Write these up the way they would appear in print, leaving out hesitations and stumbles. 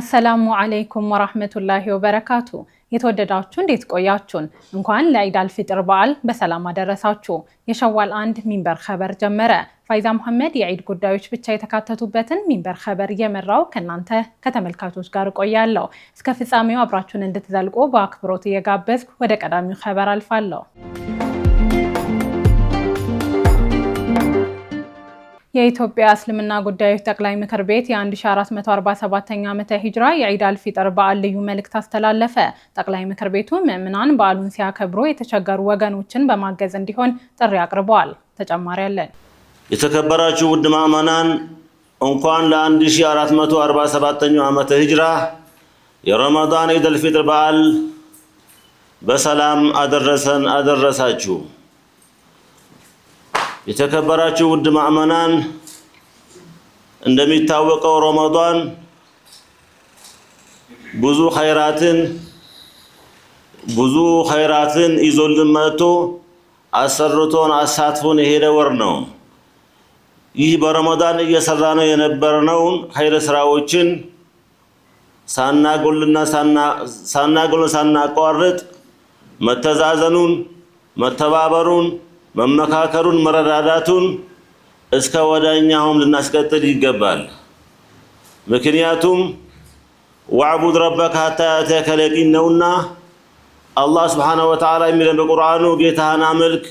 አሰላሙ አለይኩም ወራህመቱላሂ ወበረካቱ። የተወደዳችሁ እንዴት ቆያችሁን? እንኳን ለኢድ አልፊጥር በዓል በሰላም አደረሳችሁ። የሸዋል 1 ሚንበር ኸበር ጀመረ። ፋይዛ መሐመድ የኢድ ጉዳዮች ብቻ የተካተቱበትን ሚንበር ኸበር እየመራው ከናንተ ከተመልካቾች ጋር ቆያለሁ። እስከ ፍጻሜው አብራችሁን እንድትዘልቁ በአክብሮት እየጋበዝኩ ወደ ቀዳሚው ኸበር አልፋለሁ። የኢትዮጵያ እስልምና ጉዳዮች ጠቅላይ ምክር ቤት የ1447ኛ ዓመተ ሂጅራ የኢድ አልፊጥር በዓል ልዩ መልእክት አስተላለፈ። ጠቅላይ ምክር ቤቱ ምዕመናን በዓሉን ሲያከብሩ የተቸገሩ ወገኖችን በማገዝ እንዲሆን ጥሪ አቅርበዋል። ተጨማሪ አለን። የተከበራችሁ ውድ ምዕመናን እንኳን ለ1447ኛው ዓመተ ሂጅራ የረመዳን ኢድ አልፊጥር በዓል በሰላም አደረሰን አደረሳችሁ። የተከበራችሁ ውድ ምዕመናን እንደሚታወቀው ረመዳን ብዙ ኸይራትን ይዞልን መጥቶ አሰርቶን አሳትፎን የሄደ ወር ነው። ይህ በረመዳን እየሰራነው የነበርነውን ኸይር ስራዎችን ሳናቋርጥ መተዛዘኑን፣ መተባበሩን፣ መመካከሩን፣ መረዳዳቱን እስከ ወዳኛውም ልናስቀጥል ይገባል። ምክንያቱም ወዕቡድ ረበከ ሐታ ያእቲየከል የቂን ነውና አላህ ሱብሓነሁ ወተዓላ የሚለን በቁርአኑ ጌታህን አምልክ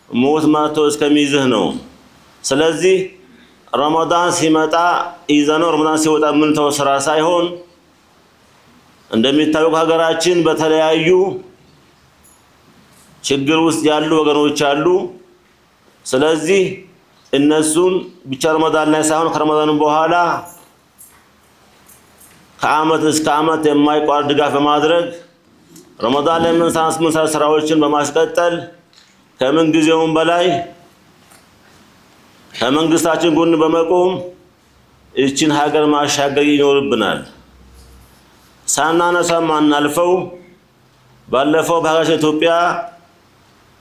ሞት መጥቶ እስከሚይዝህ ነው። ስለዚህ ረመዳን ሲመጣ ይዘነው ረመዳን ሲወጣ የምንተው ስራ ሳይሆን እንደሚታወቅ ሀገራችን በተለያዩ ችግር ውስጥ ያሉ ወገኖች አሉ። ስለዚህ እነሱን ብቻ ረመዳን ላይ ሳይሆን ከረመዳን በኋላ ከዓመት እስከ ዓመት የማይቋረጥ ድጋፍ በማድረግ ረመዳን ላይ የምንሰራ ስራዎችን በማስቀጠል ከምን ጊዜውም በላይ ከመንግስታችን ጎን በመቆም እቺን ሀገር ማሻገር ይኖርብናል። ሳናነሳ ማናልፈው ባለፈው በሀገራችን ኢትዮጵያ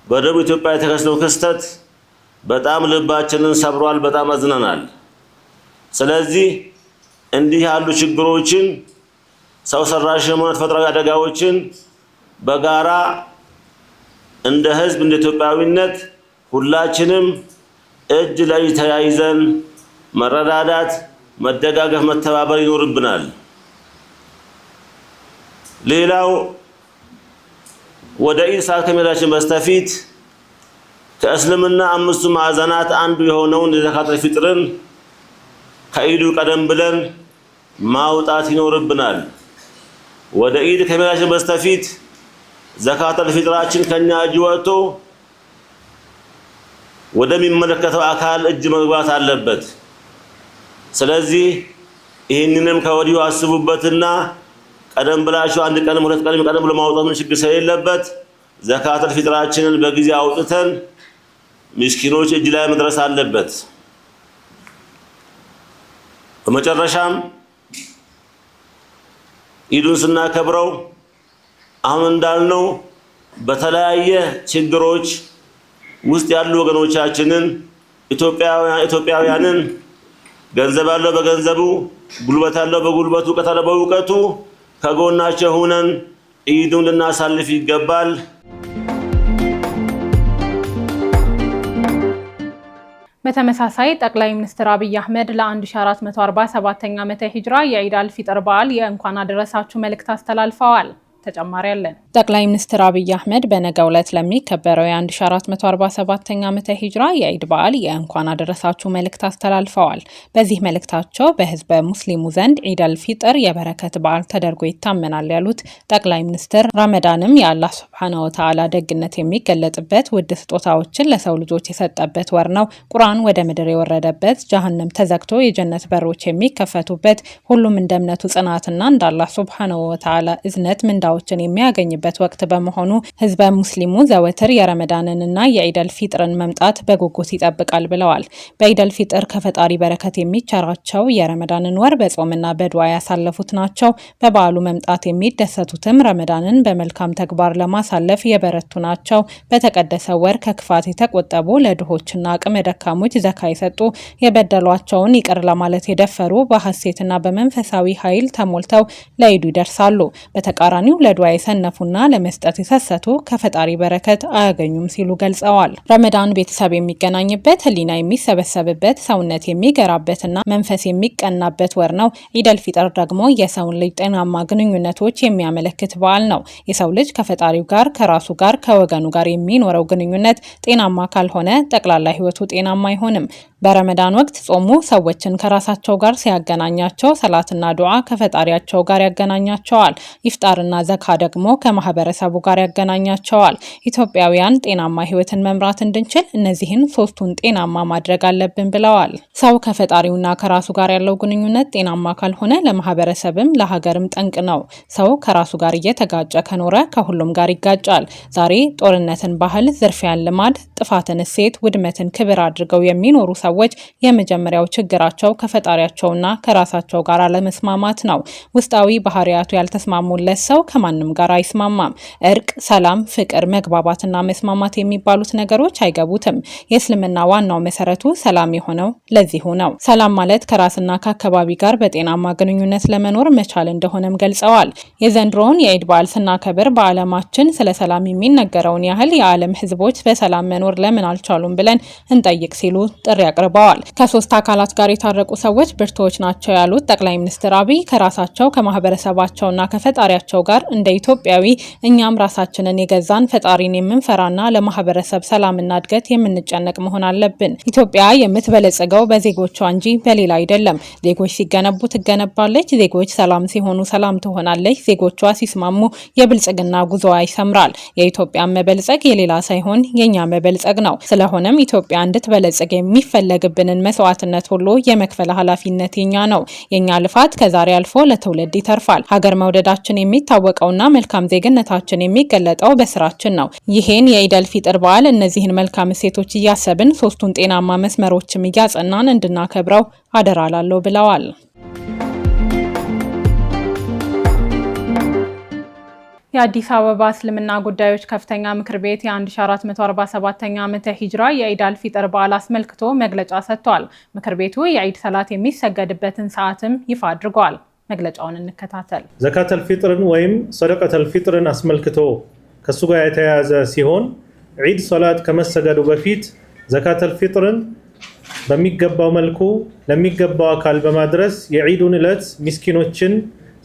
በደቡብ ኢትዮጵያ የተከሰተው ክስተት በጣም ልባችንን ሰብሯል፣ በጣም አዝነናል። ስለዚህ እንዲህ ያሉ ችግሮችን ሰው ሰራሽ ሆነ ተፈጥሯዊ አደጋዎችን በጋራ እንደ ህዝብ እንደ ኢትዮጵያዊነት ሁላችንም እጅ ላይ ተያይዘን መረዳዳት፣ መደጋገፍ፣ መተባበር ይኖርብናል። ሌላው ወደ ኢድ ሰዓት ከመሄዳችን በስተፊት ከእስልምና አምስቱ ማዕዘናት አንዱ የሆነውን የዘካተል ፊጥርን ከኢዱ ቀደም ብለን ማውጣት ይኖርብናል። ወደ ኢድ ከመሄዳችን በስተፊት ዘካተል ፊጥራችን ከኛ እጅ ወጥቶ ወደሚመለከተው አካል እጅ መግባት አለበት። ስለዚህ ይህንንም ከወዲሁ አስቡበትና ቀደም ብላችሁ አንድ ቀንም ሁለት ቀንም ቀደም ብሎ ማውጣት ምን ችግር ስለሌለበት ዘካተል ፊጥራችንን በጊዜ አውጥተን ምስኪኖች እጅ ላይ መድረስ አለበት። በመጨረሻም ኢዱን ስናከብረው አሁን እንዳልነው በተለያየ ችግሮች ውስጥ ያሉ ወገኖቻችንን ኢትዮጵያውያንን ገንዘብ ያለው በገንዘቡ፣ ጉልበት ያለው በጉልበቱ፣ እውቀት ያለው በእውቀቱ ከጎናቸው ሆነን ኢዱን ልናሳልፍ ይገባል። በተመሳሳይ ጠቅላይ ሚኒስትር አብይ አህመድ ለ1447ኛ ዓመተ ሂጅራ የኢድ አልፊጥር በዓል የእንኳን አደረሳችሁ መልእክት አስተላልፈዋል። ተጨማሪ አለን። ጠቅላይ ሚኒስትር አብይ አህመድ በነገው ዕለት ለሚከበረው የ1447ኛ ዓመተ ሂጅራ የኢድ በዓል የእንኳን አደረሳችሁ መልእክት አስተላልፈዋል። በዚህ መልእክታቸው በህዝበ ሙስሊሙ ዘንድ ኢድ አልፊጥር የበረከት በዓል ተደርጎ ይታመናል ያሉት ጠቅላይ ሚኒስትር ረመዳንም የአላህ ሱብሓነሁ ወተዓላ ደግነት የሚገለጥበት ውድ ስጦታዎችን ለሰው ልጆች የሰጠበት ወር ነው። ቁርአን ወደ ምድር የወረደበት፣ ጀሃነም ተዘግቶ የጀነት በሮች የሚከፈቱበት፣ ሁሉም እንደ እምነቱ ጽናትና እንደ አላህ ሱብሓነሁ ወተዓላ እዝነት ምንዳ ምንዳዎችን የሚያገኝበት ወቅት በመሆኑ ህዝበ ሙስሊሙ ዘወትር የረመዳንንና የዒደል ፊጥርን መምጣት በጉጉት ይጠብቃል ብለዋል። በዒደል ፊጥር ከፈጣሪ በረከት የሚቸራቸው የረመዳንን ወር በጾምና በዱዓ ያሳለፉት ናቸው። በበዓሉ መምጣት የሚደሰቱትም ረመዳንን በመልካም ተግባር ለማሳለፍ የበረቱ ናቸው። በተቀደሰ ወር ከክፋት የተቆጠቡ ለድሆችና አቅመ ደካሞች ዘካ የሰጡ የበደሏቸውን ይቅር ለማለት የደፈሩ በሐሴትና በመንፈሳዊ ኃይል ተሞልተው ለዒዱ ይደርሳሉ። በተቃራኒው ለዱዓ የሰነፉና ለመስጠት የሰሰቱ ከፈጣሪ በረከት አያገኙም ሲሉ ገልጸዋል። ረመዳን ቤተሰብ የሚገናኝበት፣ ህሊና የሚሰበሰብበት፣ ሰውነት የሚገራበትና መንፈስ የሚቀናበት ወር ነው። ዒደል ፊጥር ደግሞ የሰውን ልጅ ጤናማ ግንኙነቶች የሚያመለክት በዓል ነው። የሰው ልጅ ከፈጣሪው ጋር፣ ከራሱ ጋር፣ ከወገኑ ጋር የሚኖረው ግንኙነት ጤናማ ካልሆነ ጠቅላላ ህይወቱ ጤናማ አይሆንም። በረመዳን ወቅት ጾሙ ሰዎችን ከራሳቸው ጋር ሲያገናኛቸው፣ ሰላትና ዱዓ ከፈጣሪያቸው ጋር ያገናኛቸዋል። ኢፍጣርና ዘካ ደግሞ ከማህበረሰቡ ጋር ያገናኛቸዋል። ኢትዮጵያውያን ጤናማ ህይወትን መምራት እንድንችል እነዚህን ሶስቱን ጤናማ ማድረግ አለብን ብለዋል። ሰው ከፈጣሪውና ከራሱ ጋር ያለው ግንኙነት ጤናማ ካልሆነ ለማህበረሰብም ለሀገርም ጠንቅ ነው። ሰው ከራሱ ጋር እየተጋጨ ከኖረ ከሁሉም ጋር ይጋጫል። ዛሬ ጦርነትን ባህል፣ ዝርፊያን ልማድ፣ ጥፋትን እሴት፣ ውድመትን ክብር አድርገው የሚኖሩ ሰዎች የመጀመሪያው ችግራቸው ከፈጣሪያቸውና ከራሳቸው ጋር አለመስማማት ነው። ውስጣዊ ባህሪያቱ ያልተስማሙለት ሰው ከማንም ጋር አይስማማም። እርቅ፣ ሰላም፣ ፍቅር፣ መግባባትና መስማማት የሚባሉት ነገሮች አይገቡትም። የእስልምና ዋናው መሰረቱ ሰላም የሆነው ለዚሁ ነው። ሰላም ማለት ከራስና ከአካባቢ ጋር በጤናማ ግንኙነት ለመኖር መቻል እንደሆነም ገልጸዋል። የዘንድሮውን የዒድ በዓል ስናከብር በዓለማችን ስለ ሰላም የሚነገረውን ያህል የዓለም ህዝቦች በሰላም መኖር ለምን አልቻሉም ብለን እንጠይቅ ሲሉ ጥሪ አቅርበዋል። ከሶስት አካላት ጋር የታረቁ ሰዎች ብርቱዎች ናቸው ያሉት ጠቅላይ ሚኒስትር አብይ ከራሳቸው ከማህበረሰባቸውና ከፈጣሪያቸው ጋር እንደ ኢትዮጵያዊ እኛም ራሳችንን የገዛን ፈጣሪን የምንፈራና ለማህበረሰብ ሰላምና እድገት የምንጨነቅ መሆን አለብን። ኢትዮጵያ የምትበለጽገው በዜጎቿ እንጂ በሌላ አይደለም። ዜጎች ሲገነቡ ትገነባለች። ዜጎች ሰላም ሲሆኑ ሰላም ትሆናለች። ዜጎቿ ሲስማሙ የብልጽግና ጉዞዋ ይሰምራል። የኢትዮጵያ መበልጸግ የሌላ ሳይሆን የኛ መበልጸግ ነው። ስለሆነም ኢትዮጵያ እንድትበለጽግ የሚፈለግብንን መስዋዕትነት ሁሉ የመክፈል ኃላፊነት የኛ ነው። የኛ ልፋት ከዛሬ አልፎ ለትውልድ ይተርፋል። ሀገር መውደዳችን የሚታወቀውና መልካም ዜግነታችን የሚገለጠው በስራችን ነው። ይሄን የዒደል ፊጥር በዓል እነዚህን መልካም እሴቶች እያሰብን ሶስቱን ጤናማ መስመሮችም እያጸናን እንድናከብረው አደራ ላለሁ ብለዋል። የአዲስ አበባ እስልምና ጉዳዮች ከፍተኛ ምክር ቤት የ1447ኛ ዓመተ ሂጅራ የዒድ አልፊጥር በዓል አስመልክቶ መግለጫ ሰጥቷል። ምክር ቤቱ የዒድ ሰላት የሚሰገድበትን ሰዓትም ይፋ አድርጓል። መግለጫውን እንከታተል። ዘካተል ፊጥርን ወይም ሰደቀተል ፊጥርን አስመልክቶ ከሱ ጋር የተያያዘ ሲሆን ዒድ ሰላት ከመሰገዱ በፊት ዘካተል ፊጥርን በሚገባው መልኩ ለሚገባው አካል በማድረስ የዒዱን ዕለት ምስኪኖችን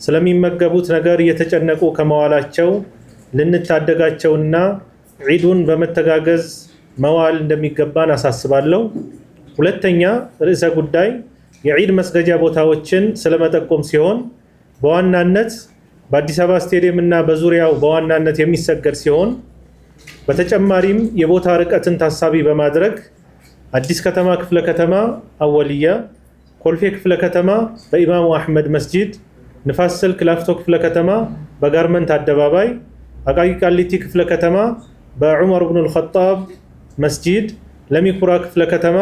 ስለሚመገቡት ነገር እየተጨነቁ ከመዋላቸው ልንታደጋቸውና ዒዱን በመተጋገዝ መዋል እንደሚገባን አሳስባለሁ። ሁለተኛ ርዕሰ ጉዳይ የዒድ መስገጃ ቦታዎችን ስለመጠቆም ሲሆን በዋናነት በአዲስ አበባ ስቴዲየም እና በዙሪያው በዋናነት የሚሰገድ ሲሆን በተጨማሪም የቦታ ርቀትን ታሳቢ በማድረግ አዲስ ከተማ ክፍለ ከተማ አወልያ፣ ኮልፌ ክፍለ ከተማ በኢማሙ አህመድ መስጂድ፣ ንፋስ ስልክ ላፍቶ ክፍለ ከተማ በጋርመንት አደባባይ፣ አቃቂ ቃሊቲ ክፍለ ከተማ በዑመር ኢብኑ አልኸጣብ መስጂድ፣ ለሚኩራ ክፍለ ከተማ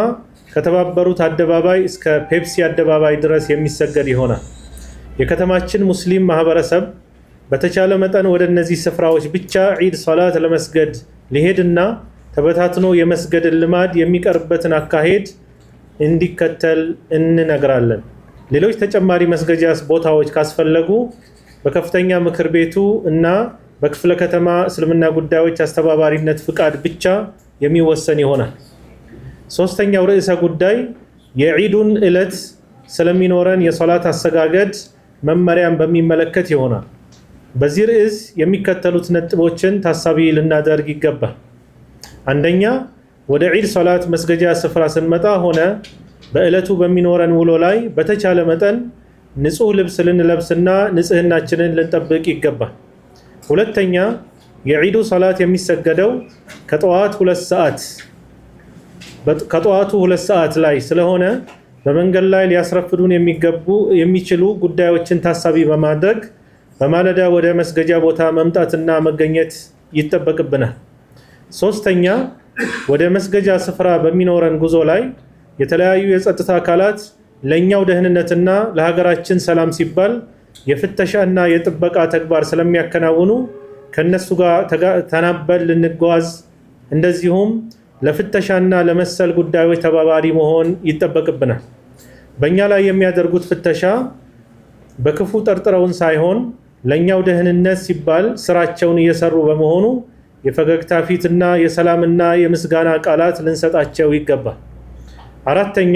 ከተባበሩት አደባባይ እስከ ፔፕሲ አደባባይ ድረስ የሚሰገድ ይሆናል። የከተማችን ሙስሊም ማህበረሰብ በተቻለ መጠን ወደ እነዚህ ስፍራዎች ብቻ ዒድ ሶላት ለመስገድ ሊሄድና ተበታትኖ የመስገድን ልማድ የሚቀርበትን አካሄድ እንዲከተል እንነግራለን። ሌሎች ተጨማሪ መስገጃ ቦታዎች ካስፈለጉ በከፍተኛ ምክር ቤቱ እና በክፍለ ከተማ እስልምና ጉዳዮች አስተባባሪነት ፍቃድ ብቻ የሚወሰን ይሆናል። ሶስተኛው ርዕሰ ጉዳይ የዒዱን ዕለት ስለሚኖረን የሶላት አሰጋገድ መመሪያን በሚመለከት ይሆናል። በዚህ ርዕስ የሚከተሉት ነጥቦችን ታሳቢ ልናደርግ ይገባል። አንደኛ፣ ወደ ዒድ ሶላት መስገጃ ስፍራ ስንመጣ ሆነ በዕለቱ በሚኖረን ውሎ ላይ በተቻለ መጠን ንጹህ ልብስ ልንለብስና ንጽህናችንን ልንጠብቅ ይገባል። ሁለተኛ፣ የዒዱ ሶላት የሚሰገደው ከጠዋቱ 2 ሰዓት ላይ ስለሆነ በመንገድ ላይ ሊያስረፍዱን የሚችሉ ጉዳዮችን ታሳቢ በማድረግ በማለዳ ወደ መስገጃ ቦታ መምጣትና መገኘት ይጠበቅብናል። ሶስተኛ ወደ መስገጃ ስፍራ በሚኖረን ጉዞ ላይ የተለያዩ የጸጥታ አካላት ለኛው ደህንነትና ለሀገራችን ሰላም ሲባል የፍተሻና የጥበቃ ተግባር ስለሚያከናውኑ ከነሱ ጋር ተናበል ልንጓዝ እንደዚሁም ለፍተሻና ለመሰል ጉዳዮች ተባባሪ መሆን ይጠበቅብናል። በእኛ ላይ የሚያደርጉት ፍተሻ በክፉ ጠርጥረውን ሳይሆን ለኛው ደህንነት ሲባል ስራቸውን እየሰሩ በመሆኑ የፈገግታ ፊትና የሰላምና የምስጋና ቃላት ልንሰጣቸው ይገባል። አራተኛ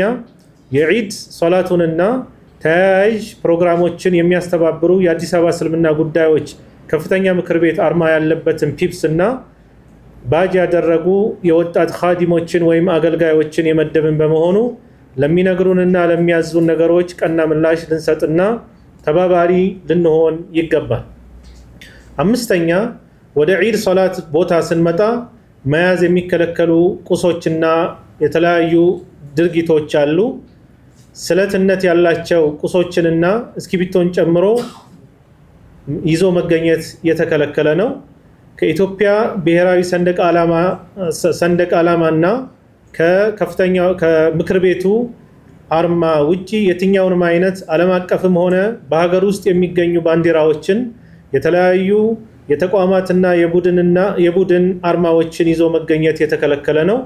የዒድ ሶላቱንና ተያያዥ ፕሮግራሞችን የሚያስተባብሩ የአዲስ አበባ እስልምና ጉዳዮች ከፍተኛ ምክር ቤት አርማ ያለበትን ፒፕስ እና ባጅ ያደረጉ የወጣት ኻዲሞችን ወይም አገልጋዮችን የመደብን በመሆኑ ለሚነግሩንና ለሚያዙን ነገሮች ቀና ምላሽ ልንሰጥና ተባባሪ ልንሆን ይገባል። አምስተኛ ወደ ዒድ ሶላት ቦታ ስንመጣ መያዝ የሚከለከሉ ቁሶችና የተለያዩ ድርጊቶች አሉ። ስለትነት ያላቸው ቁሶችንና እስክሪብቶን ጨምሮ ይዞ መገኘት የተከለከለ ነው። ከኢትዮጵያ ብሔራዊ ሰንደቅ ዓላማና ከምክር ቤቱ አርማ ውጪ የትኛውንም አይነት ዓለም አቀፍም ሆነ በሀገር ውስጥ የሚገኙ ባንዲራዎችን የተለያዩ የተቋማትና የቡድን አርማዎችን ይዞ መገኘት የተከለከለ ነው።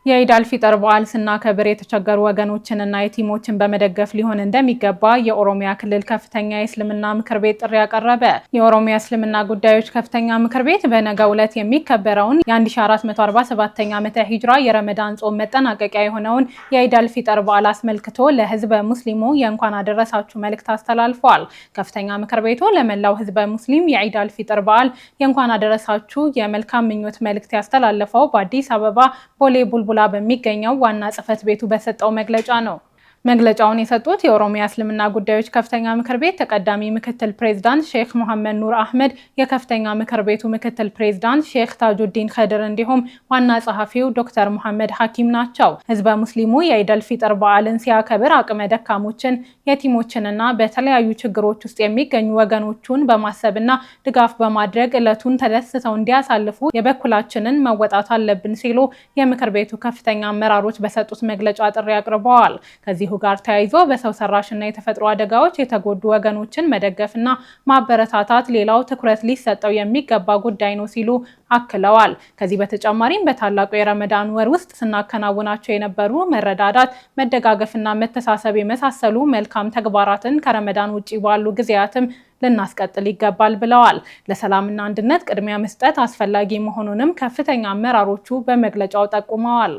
የኢድ አልፊጥር በዓል ስናከብር የተቸገሩ ወገኖችንና የቲሞችን በመደገፍ ሊሆን እንደሚገባ የኦሮሚያ ክልል ከፍተኛ የእስልምና ምክር ቤት ጥሪ ያቀረበ። የኦሮሚያ እስልምና ጉዳዮች ከፍተኛ ምክር ቤት በነገው ዕለት የሚከበረውን የ1447ኛ ዓመተ ሂጅራ የረመዳን ጾም መጠናቀቂያ የሆነውን የኢድ አልፊጥር በዓል አስመልክቶ ለህዝበ ሙስሊሙ የእንኳን አደረሳችሁ መልእክት አስተላልፏል። ከፍተኛ ምክር ቤቱ ለመላው ህዝበ ሙስሊም የኢድ አልፊጥር በዓል የእንኳን አደረሳችሁ የመልካም ምኞት መልእክት ያስተላለፈው በአዲስ አበባ ቦሌ ቡልቡላ በሚገኘው ዋና ጽህፈት ቤቱ በሰጠው መግለጫ ነው። መግለጫውን የሰጡት የኦሮሚያ እስልምና ጉዳዮች ከፍተኛ ምክር ቤት ተቀዳሚ ምክትል ፕሬዝዳንት ሼክ መሐመድ ኑር አህመድ፣ የከፍተኛ ምክር ቤቱ ምክትል ፕሬዝዳንት ሼክ ታጁዲን ኸድር እንዲሁም ዋና ጸሐፊው ዶክተር መሐመድ ሐኪም ናቸው። ህዝበ ሙስሊሙ የኢድ አልፊጥር በዓልን ሲያከብር አቅመ ደካሞችን፣ የቲሞችንና በተለያዩ ችግሮች ውስጥ የሚገኙ ወገኖቹን በማሰብና ድጋፍ በማድረግ ዕለቱን ተደስተው እንዲያሳልፉ የበኩላችንን መወጣት አለብን ሲሉ የምክር ቤቱ ከፍተኛ አመራሮች በሰጡት መግለጫ ጥሪ አቅርበዋል። ከዚህ ጋር ተያይዞ በሰው ሰራሽና የተፈጥሮ አደጋዎች የተጎዱ ወገኖችን መደገፍና ማበረታታት ሌላው ትኩረት ሊሰጠው የሚገባ ጉዳይ ነው ሲሉ አክለዋል። ከዚህ በተጨማሪም በታላቁ የረመዳን ወር ውስጥ ስናከናውናቸው የነበሩ መረዳዳት፣ መደጋገፍና መተሳሰብ የመሳሰሉ መልካም ተግባራትን ከረመዳን ውጪ ባሉ ጊዜያትም ልናስቀጥል ይገባል ብለዋል። ለሰላምና አንድነት ቅድሚያ መስጠት አስፈላጊ መሆኑንም ከፍተኛ አመራሮቹ በመግለጫው ጠቁመዋል።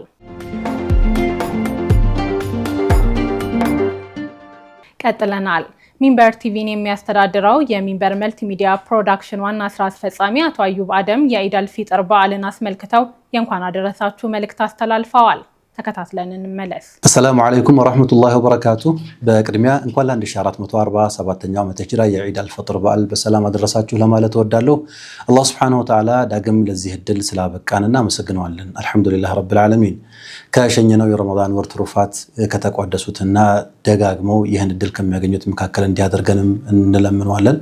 ቀጥለናል። ሚንበር ቲቪን የሚያስተዳድረው የሚንበር መልቲሚዲያ ፕሮዳክሽን ዋና ስራ አስፈጻሚ አቶ አዩብ አደም የኢድ አልፊጥር በዓልን አስመልክተው የእንኳን አደረሳችሁ መልእክት አስተላልፈዋል። ተከታትለን እንመለስ። አሰላሙ አለይኩም ወራህመቱላሂ ወበረካቱ። በቅድሚያ እንኳን ለ1447ኛው ዓመተ ሂጅራ የኢድ አልፈጥር በዓል በሰላም አደረሳችሁ ለማለት እወዳለሁ። አላህ ሱብሓነሁ ወተዓላ ዳግም ለዚህ እድል ስላበቃን እናመሰግነዋለን። አልሐምዱሊላህ ረብል ዓለሚን። ከሸኘነው የረመዳን ወር ትሩፋት ከተቋደሱትና ደጋግመው ይህን እድል ከሚያገኙት መካከል እንዲያደርገንም እንለምነዋለን።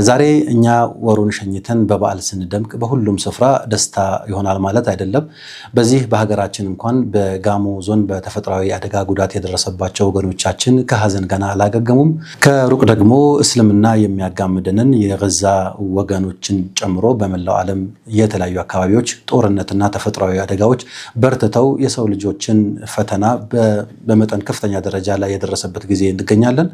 ዛሬ እኛ ወሩን ሸኝተን በበዓል ስንደምቅ በሁሉም ስፍራ ደስታ ይሆናል ማለት አይደለም። በዚህ በሀገራችን እንኳን በጋሞ ዞን በተፈጥሯዊ አደጋ ጉዳት የደረሰባቸው ወገኖቻችን ከሀዘን ገና አላገገሙም። ከሩቅ ደግሞ እስልምና የሚያጋምደንን የገዛ ወገኖችን ጨምሮ በመላው ዓለም የተለያዩ አካባቢዎች ጦርነትና ተፈጥሯዊ አደጋዎች በርትተው የሰው ልጆችን ፈተና በመጠን ከፍተኛ ደረጃ ላይ የደረሰበት ጊዜ እንገኛለን።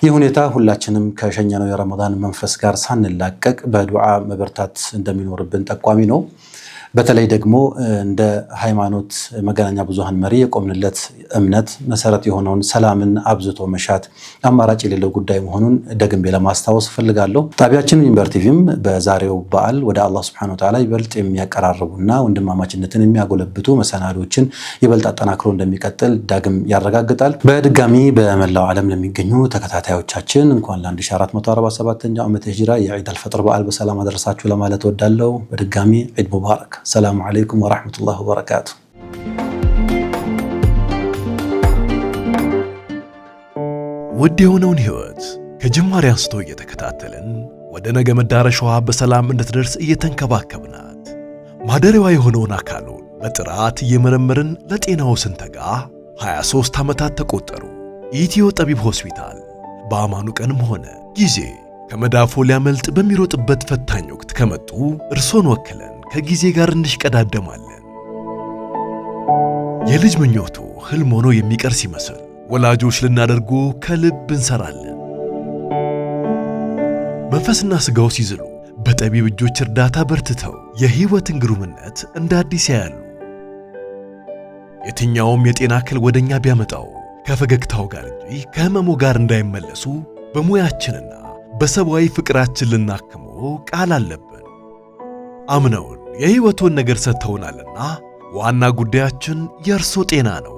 ይህ ሁኔታ ሁላችንም ከሸኘነው የረመዳን መንፈስ ጋር ሳንላቀቅ በዱዓ መበርታት እንደሚኖርብን ጠቋሚ ነው። በተለይ ደግሞ እንደ ሃይማኖት መገናኛ ብዙሃን መሪ የቆምንለት እምነት መሰረት የሆነውን ሰላምን አብዝቶ መሻት አማራጭ የሌለው ጉዳይ መሆኑን ደግሜ ለማስታወስ ፈልጋለሁ። ጣቢያችን ሚንበር ቲቪም በዛሬው በዓል ወደ አላህ ሱብሓነሁ ወተዓላ ይበልጥ የሚያቀራርቡና ወንድማማችነትን የሚያጎለብቱ መሰናዶችን ይበልጥ አጠናክሮ እንደሚቀጥል ዳግም ያረጋግጣል። በድጋሚ በመላው ዓለም ለሚገኙ ተከታታዮቻችን እንኳን ለ1447ኛው ዓመተ ሂጅራ የዒድ አልፈጥር በዓል በሰላም አደረሳችሁ ለማለት እወዳለሁ። በድጋሚ ዒድ ሙባረክ። السلام عليكم ورحمة الله وبركاته. ውድ የሆነውን ሕይወት ከጅማሬ አንስቶ እየተከታተልን ወደ ነገ መዳረሻዋ በሰላም እንድትደርስ እየተንከባከብናት ማደሪያዋ የሆነውን አካሉን በጥራት እየመረመርን ለጤናው ስንተጋ 23 ዓመታት ተቆጠሩ። ኢትዮ ጠቢብ ሆስፒታል በአማኑ ቀንም ሆነ ጊዜ ከመዳፎ ሊያመልጥ በሚሮጥበት ፈታኝ ወቅት ከመጡ እርሶን ወክለን ከጊዜ ጋር እንሽቀዳደማለን። የልጅ ምኞቱ ህልም ሆኖ የሚቀር ሲመስል ወላጆች ልናደርጉ ከልብ እንሰራለን። መንፈስና ስጋው ሲዝሉ በጠቢብ እጆች እርዳታ በርትተው የህይወትን ግሩምነት እንደ አዲስ ያያሉ። የትኛውም የጤና እክል ወደኛ ቢያመጣው ከፈገግታው ጋር እንጂ ከህመሙ ጋር እንዳይመለሱ በሙያችንና በሰብአዊ ፍቅራችን ልናክሞ ቃል አለብን። አምነውን የህይወቱን ነገር ሰጥተውናልና ዋና ጉዳያችን የእርሶ ጤና ነው።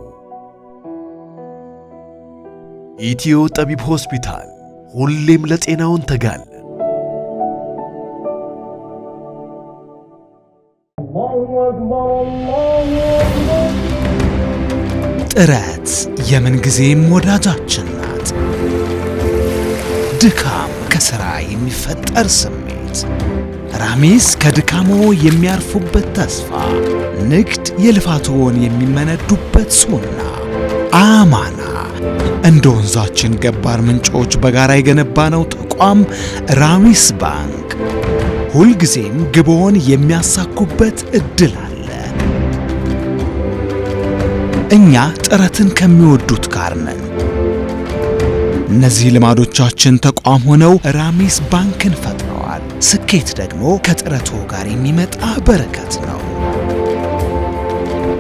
ኢትዮ ጠቢብ ሆስፒታል ሁሌም ለጤናው እንተጋለን። ጥረት የምንጊዜም ወዳጃችን ናት። ድካም ከሥራ የሚፈጠር ስሜት፣ ራሚስ ከድካሞ የሚያርፉበት ተስፋ፣ ንግድ የልፋቶን የሚመነዱበት ሱና፣ አማና እንደ ወንዛችን ገባር ምንጮች በጋራ የገነባነው ተቋም ራሚስ ባንክ ሁልጊዜም ግቦን የሚያሳኩበት ዕድል አለ። እኛ ጥረትን ከሚወዱት ጋር ነን። እነዚህ ልማዶቻችን ተቋም ሆነው ራሚስ ባንክን ፈጥረዋል። ስኬት ደግሞ ከጥረቱ ጋር የሚመጣ በረከት ነው።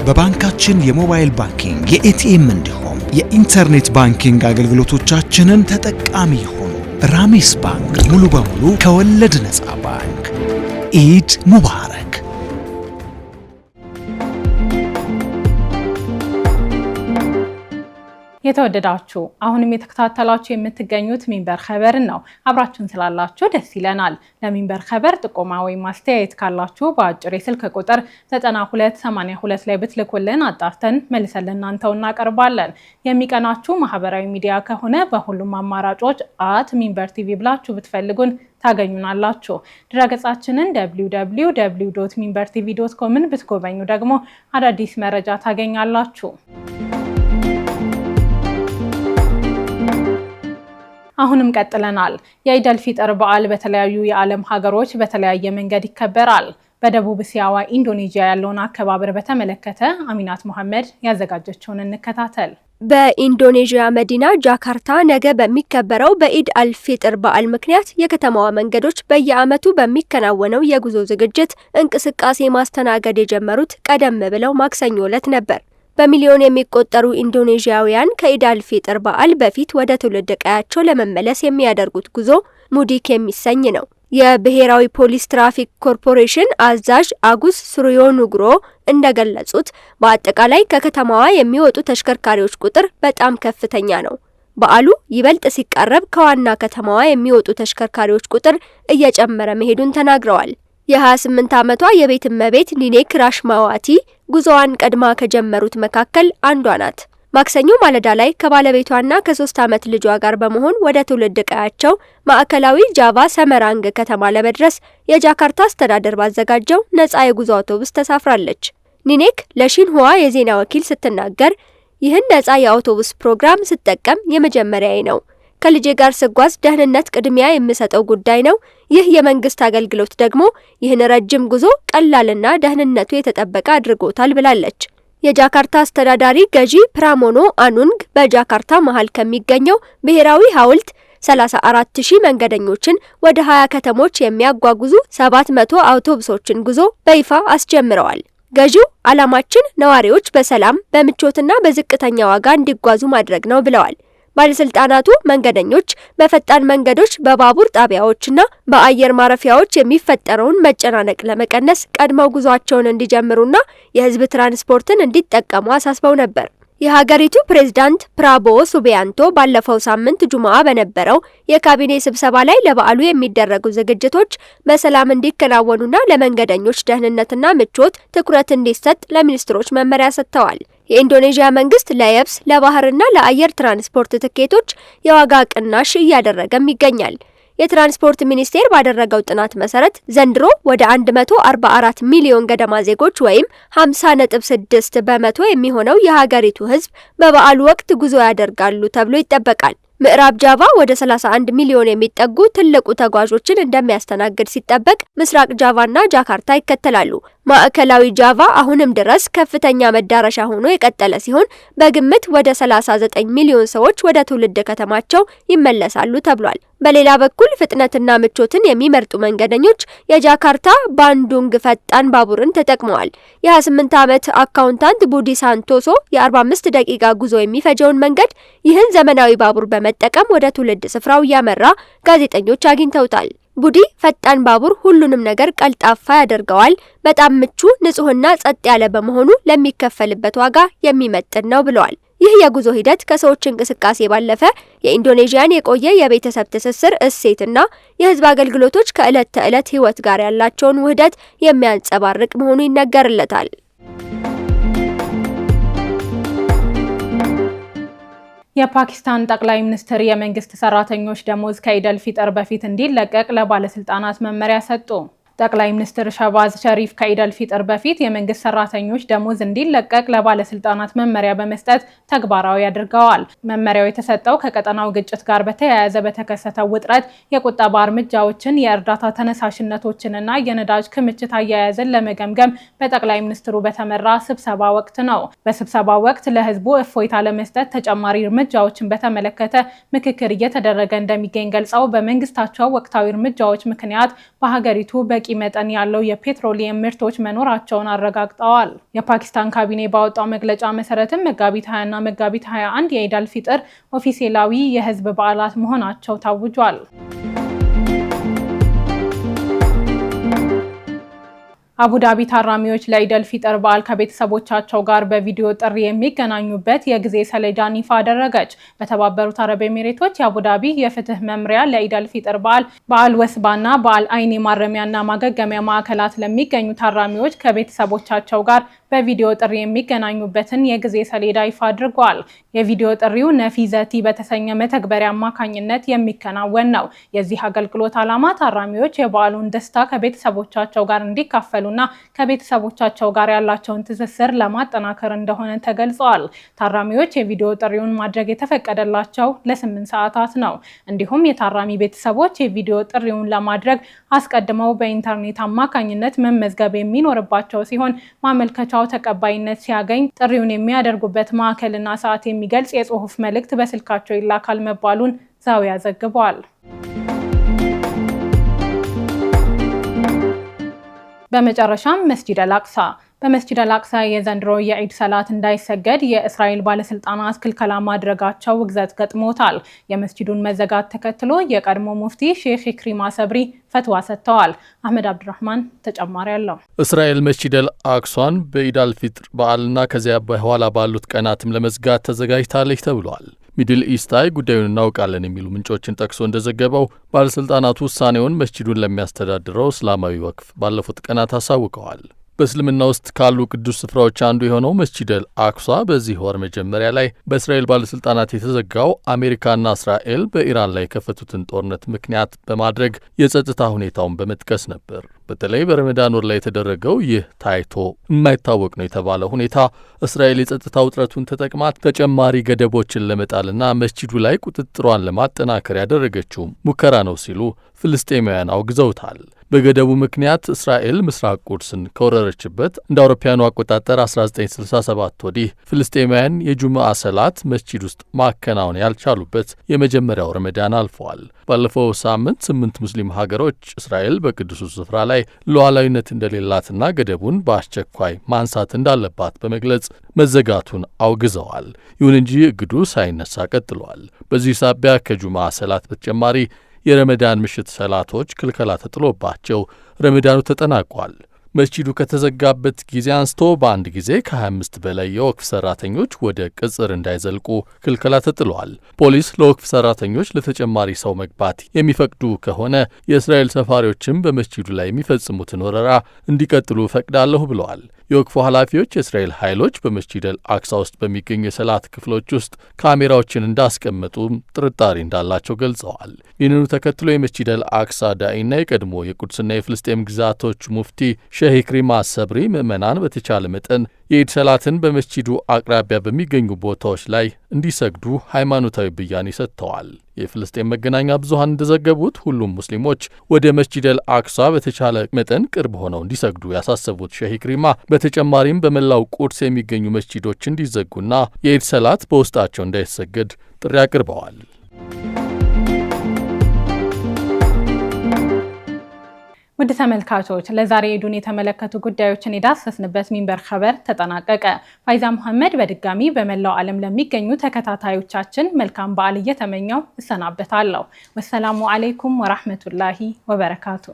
በባንካችን የሞባይል ባንኪንግ፣ የኤቲኤም እንዲሁም የኢንተርኔት ባንኪንግ አገልግሎቶቻችንን ተጠቃሚ ሆኑ። ራሚስ ባንክ ሙሉ በሙሉ ከወለድ ነፃ ባንክ። ኢድ ሙባረክ። የተወደዳችሁ አሁንም የተከታተላችሁ የምትገኙት ሚንበር ኸበርን ነው። አብራችሁን ስላላችሁ ደስ ይለናል። ለሚንበር ኸበር ጥቆማ ወይም ማስተያየት ካላችሁ በአጭር የስልክ ቁጥር 9282 ላይ ብትልኩልን አጣርተን መልሰን ለእናንተው እናቀርባለን። የሚቀናችሁ ማህበራዊ ሚዲያ ከሆነ በሁሉም አማራጮች @ሚንበር ቲቪ ብላችሁ ብትፈልጉን ታገኙናላችሁ። ድረገጻችንን www.minbertv.com ብትጎበኙ ደግሞ አዳዲስ መረጃ ታገኛላችሁ። አሁንም ቀጥለናል። የኢድ አልፊጥር በዓል በተለያዩ የዓለም ሀገሮች በተለያየ መንገድ ይከበራል። በደቡብ እስያዋ ኢንዶኔዥያ ያለውን አከባበር በተመለከተ አሚናት መሐመድ ያዘጋጀችውን እንከታተል። በኢንዶኔዥያ መዲና ጃካርታ ነገ በሚከበረው በኢድ አልፊጥር በዓል ምክንያት የከተማዋ መንገዶች በየዓመቱ በሚከናወነው የጉዞ ዝግጅት እንቅስቃሴ ማስተናገድ የጀመሩት ቀደም ብለው ማክሰኞ ዕለት ነበር። በሚሊዮን የሚቆጠሩ ኢንዶኔዥያውያን ከኢድ አልፊጥር በዓል በፊት ወደ ትውልድ ቀያቸው ለመመለስ የሚያደርጉት ጉዞ ሙዲክ የሚሰኝ ነው። የብሔራዊ ፖሊስ ትራፊክ ኮርፖሬሽን አዛዥ አጉስ ሱሪዮኑግሮ እንደገለጹት በአጠቃላይ ከከተማዋ የሚወጡ ተሽከርካሪዎች ቁጥር በጣም ከፍተኛ ነው። በዓሉ ይበልጥ ሲቃረብ ከዋና ከተማዋ የሚወጡ ተሽከርካሪዎች ቁጥር እየጨመረ መሄዱን ተናግረዋል። የ28 ዓመቷ የቤት እመቤት ኒኔክ ራሽማዋቲ ጉዞዋን ቀድማ ከጀመሩት መካከል አንዷ ናት። ማክሰኞ ማለዳ ላይ ከባለቤቷና ከ3 ዓመት ልጇ ጋር በመሆን ወደ ትውልድ ቀያቸው ማዕከላዊ ጃቫ ሰመራንግ ከተማ ለመድረስ የጃካርታ አስተዳደር ባዘጋጀው ነፃ የጉዞ አውቶቡስ ተሳፍራለች። ኒኔክ ለሺንሁዋ የዜና ወኪል ስትናገር ይህን ነፃ የአውቶቡስ ፕሮግራም ስጠቀም የመጀመሪያዬ ነው። ከልጄ ጋር ስጓዝ ደህንነት ቅድሚያ የምሰጠው ጉዳይ ነው። ይህ የመንግስት አገልግሎት ደግሞ ይህን ረጅም ጉዞ ቀላልና ደህንነቱ የተጠበቀ አድርጎታል ብላለች። የጃካርታ አስተዳዳሪ ገዢ ፕራሞኖ አኑንግ በጃካርታ መሃል ከሚገኘው ብሔራዊ ሐውልት 34000 መንገደኞችን ወደ 20 ከተሞች የሚያጓጉዙ 700 አውቶቡሶችን ጉዞ በይፋ አስጀምረዋል። ገዢው ዓላማችን ነዋሪዎች በሰላም በምቾትና በዝቅተኛ ዋጋ እንዲጓዙ ማድረግ ነው ብለዋል። ባለስልጣናቱ መንገደኞች በፈጣን መንገዶች፣ በባቡር ጣቢያዎችና በአየር ማረፊያዎች የሚፈጠረውን መጨናነቅ ለመቀነስ ቀድመው ጉዟቸውን እንዲጀምሩና የህዝብ ትራንስፖርትን እንዲጠቀሙ አሳስበው ነበር። የሀገሪቱ ፕሬዝዳንት ፕራቦዎ ሱቢያንቶ ባለፈው ሳምንት ጁምዓ በነበረው የካቢኔ ስብሰባ ላይ ለበዓሉ የሚደረጉ ዝግጅቶች በሰላም እንዲከናወኑና ለመንገደኞች ደህንነትና ምቾት ትኩረት እንዲሰጥ ለሚኒስትሮች መመሪያ ሰጥተዋል። የኢንዶኔዥያ መንግስት ለየብስ ለባህርና ለአየር ትራንስፖርት ትኬቶች የዋጋ ቅናሽ እያደረገም ይገኛል። የትራንስፖርት ሚኒስቴር ባደረገው ጥናት መሰረት ዘንድሮ ወደ 144 ሚሊዮን ገደማ ዜጎች ወይም 50.6 በመቶ የሚሆነው የሀገሪቱ ህዝብ በበዓሉ ወቅት ጉዞ ያደርጋሉ ተብሎ ይጠበቃል። ምዕራብ ጃቫ ወደ 31 ሚሊዮን የሚጠጉ ትልቁ ተጓዦችን እንደሚያስተናግድ ሲጠበቅ ምስራቅ ጃቫና ጃካርታ ይከተላሉ። ማዕከላዊ ጃቫ አሁንም ድረስ ከፍተኛ መዳረሻ ሆኖ የቀጠለ ሲሆን በግምት ወደ 39 ሚሊዮን ሰዎች ወደ ትውልድ ከተማቸው ይመለሳሉ ተብሏል። በሌላ በኩል ፍጥነትና ምቾትን የሚመርጡ መንገደኞች የጃካርታ ባንዱንግ ፈጣን ባቡርን ተጠቅመዋል። የ28 ዓመት አካውንታንት ቡዲ ሳንቶሶ የ45 ደቂቃ ጉዞ የሚፈጀውን መንገድ ይህን ዘመናዊ ባቡር በመጠቀም ወደ ትውልድ ስፍራው እያመራ ጋዜጠኞች አግኝተውታል። ቡዲ ፈጣን ባቡር ሁሉንም ነገር ቀልጣፋ ያደርገዋል፣ በጣም ምቹ፣ ንጹህና ጸጥ ያለ በመሆኑ ለሚከፈልበት ዋጋ የሚመጥን ነው ብለዋል። ይህ የጉዞ ሂደት ከሰዎች እንቅስቃሴ ባለፈ የኢንዶኔዥያን የቆየ የቤተሰብ ትስስር እሴትና የህዝብ አገልግሎቶች ከዕለት ተዕለት ህይወት ጋር ያላቸውን ውህደት የሚያንጸባርቅ መሆኑ ይነገርለታል። የፓኪስታን ጠቅላይ ሚኒስትር የመንግስት ሰራተኞች ደሞዝ ከኢድ አል-ፊጥር በፊት እንዲለቀቅ ለባለስልጣናት መመሪያ ሰጡ። ጠቅላይ ሚኒስትር ሸህባዝ ሸሪፍ ከኢድ አል-ፊጥር በፊት የመንግስት ሰራተኞች ደሞዝ እንዲለቀቅ ለባለስልጣናት መመሪያ በመስጠት ተግባራዊ አድርገዋል። መመሪያው የተሰጠው ከቀጠናው ግጭት ጋር በተያያዘ በተከሰተው ውጥረት የቁጠባ እርምጃዎችን፣ የእርዳታ ተነሳሽነቶችንና የነዳጅ ክምችት አያያዝን ለመገምገም በጠቅላይ ሚኒስትሩ በተመራ ስብሰባ ወቅት ነው። በስብሰባው ወቅት ለህዝቡ እፎይታ ለመስጠት ተጨማሪ እርምጃዎችን በተመለከተ ምክክር እየተደረገ እንደሚገኝ ገልጸው በመንግስታቸው ወቅታዊ እርምጃዎች ምክንያት በሀገሪቱ በቂ መጠን ያለው የፔትሮሊየም ምርቶች መኖራቸውን አረጋግጠዋል። የፓኪስታን ካቢኔ ባወጣው መግለጫ መሰረትም መጋቢት 20 እና መጋቢት 21 የኢድ አል-ፊጥር ኦፊሴላዊ የህዝብ በዓላት መሆናቸው ታውጇል። አቡዳቢ ታራሚዎች ለኢድ አል-ፊጥር በዓል ከቤተሰቦቻቸው ጋር በቪዲዮ ጥሪ የሚገናኙበት የጊዜ ሰሌዳን ይፋ አደረገች። በተባበሩት አረብ ኤሚሬቶች የአቡዳቢ የፍትህ መምሪያ ለኢድ አል-ፊጥር በዓል ወስባና በዓል አይኒ ማረሚያና ማገገሚያ ማዕከላት ለሚገኙ ታራሚዎች ከቤተሰቦቻቸው ጋር በቪዲዮ ጥሪ የሚገናኙበትን የጊዜ ሰሌዳ ይፋ አድርጓል። የቪዲዮ ጥሪው ነፊዘቲ በተሰኘ መተግበሪያ አማካኝነት የሚከናወን ነው። የዚህ አገልግሎት ዓላማ ታራሚዎች የበዓሉን ደስታ ከቤተሰቦቻቸው ጋር እንዲካፈሉና ከቤተሰቦቻቸው ጋር ያላቸውን ትስስር ለማጠናከር እንደሆነ ተገልጿል። ታራሚዎች የቪዲዮ ጥሪውን ማድረግ የተፈቀደላቸው ለ8 ሰዓታት ነው። እንዲሁም የታራሚ ቤተሰቦች የቪዲዮ ጥሪውን ለማድረግ አስቀድመው በኢንተርኔት አማካኝነት መመዝገብ የሚኖርባቸው ሲሆን ማመልከቻ ተቀባይነት ሲያገኝ ጥሪውን የሚያደርጉበት ማዕከልና ሰዓት የሚገልጽ የጽሑፍ መልእክት በስልካቸው ይላካል መባሉን ዛዊያ ዘግቧል። በመጨረሻም መስጂድ አል-አቅሳ በመስጂድ አል-አቅሳ የዘንድሮ የኢድ ሰላት እንዳይሰገድ የእስራኤል ባለስልጣናት ክልከላ ማድረጋቸው ውግዘት ገጥሞታል። የመስጂዱን መዘጋት ተከትሎ የቀድሞ ሙፍቲ ሼክ ኢክሪማ ሰብሪ ፈትዋ ሰጥተዋል። አህመድ አብዱራህማን ተጨማሪ አለው። እስራኤል መስጂድ አል-አቅሷን በኢድ አል-ፊጥር በዓልና ከዚያ በኋላ ባሉት ቀናትም ለመዝጋት ተዘጋጅታለች ተብሏል። ሚድል ኢስታይ ጉዳዩን እናውቃለን የሚሉ ምንጮችን ጠቅሶ እንደዘገበው ባለስልጣናቱ ውሳኔውን መስጂዱን ለሚያስተዳድረው እስላማዊ ወቅፍ ባለፉት ቀናት አሳውቀዋል። በእስልምና ውስጥ ካሉ ቅዱስ ስፍራዎች አንዱ የሆነው መስጂድ አል-አቅሷ በዚህ ወር መጀመሪያ ላይ በእስራኤል ባለስልጣናት የተዘጋው አሜሪካና እስራኤል በኢራን ላይ የከፈቱትን ጦርነት ምክንያት በማድረግ የጸጥታ ሁኔታውን በመጥቀስ ነበር። በተለይ በረመዳን ወር ላይ የተደረገው ይህ ታይቶ የማይታወቅ ነው የተባለ ሁኔታ እስራኤል የጸጥታ ውጥረቱን ተጠቅማ ተጨማሪ ገደቦችን ለመጣልና መስጂዱ ላይ ቁጥጥሯን ለማጠናከር ያደረገችው ሙከራ ነው ሲሉ ፍልስጤማውያን አውግዘውታል። በገደቡ ምክንያት እስራኤል ምስራቅ ቁድስን ከወረረችበት እንደ አውሮፓውያኑ አቆጣጠር 1967 ወዲህ ፍልስጤማውያን የጁምዓ ሰላት መስጂድ ውስጥ ማከናወን ያልቻሉበት የመጀመሪያው ረመዳን አልፈዋል። ባለፈው ሳምንት 8 ሙስሊም ሀገሮች እስራኤል በቅዱሱ ስፍራ ላይ ሉዓላዊነት እንደሌላትና ገደቡን በአስቸኳይ ማንሳት እንዳለባት በመግለጽ መዘጋቱን አውግዘዋል። ይሁን እንጂ እግዱ ሳይነሳ ቀጥሏል። በዚህ ሳቢያ ከጁምዓ ሰላት በተጨማሪ የረመዳን ምሽት ሰላቶች ክልከላ ተጥሎባቸው ረመዳኑ ተጠናቋል። መስጂዱ ከተዘጋበት ጊዜ አንስቶ በአንድ ጊዜ ከ25 በላይ የወቅፍ ሰራተኞች ወደ ቅጽር እንዳይዘልቁ ክልከላ ተጥሏል። ፖሊስ ለወቅፍ ሰራተኞች ለተጨማሪ ሰው መግባት የሚፈቅዱ ከሆነ የእስራኤል ሰፋሪዎችም በመስጂዱ ላይ የሚፈጽሙትን ወረራ እንዲቀጥሉ ፈቅዳለሁ ብለዋል። የወቅፉ ኃላፊዎች የእስራኤል ኃይሎች በመስጂድ አልአቅሳ ውስጥ በሚገኙ የሰላት ክፍሎች ውስጥ ካሜራዎችን እንዳስቀመጡ ጥርጣሬ እንዳላቸው ገልጸዋል። ይህንኑ ተከትሎ የመስጂድ አልአቅሳ ዳኢና የቀድሞ የቁድስና የፍልስጤም ግዛቶች ሙፍቲ ሼህ ኢክሪማ ሰብሪ ምዕመናን በተቻለ መጠን የኢድ ሰላትን በመስጂዱ አቅራቢያ በሚገኙ ቦታዎች ላይ እንዲሰግዱ ሃይማኖታዊ ብያኔ ሰጥተዋል። የፍልስጤም መገናኛ ብዙሃን እንደዘገቡት ሁሉም ሙስሊሞች ወደ መስጂድ አልአቅሳ በተቻለ መጠን ቅርብ ሆነው እንዲሰግዱ ያሳሰቡት ሼህ ኢክሪማ በተጨማሪም በመላው ቁድስ የሚገኙ መስጂዶች እንዲዘጉና የኢድ ሰላት በውስጣቸው እንዳይሰገድ ጥሪ አቅርበዋል። ውድ ተመልካቾች ለዛሬ ኢዱን የተመለከቱ ጉዳዮችን የዳሰስንበት ሚንበር ኸበር ተጠናቀቀ። ፋይዛ መሐመድ በድጋሚ በመላው ዓለም ለሚገኙ ተከታታዮቻችን መልካም በዓል እየተመኘው እሰናበታለሁ። ወሰላሙ አለይኩም ወራህመቱላሂ ወበረካቱ።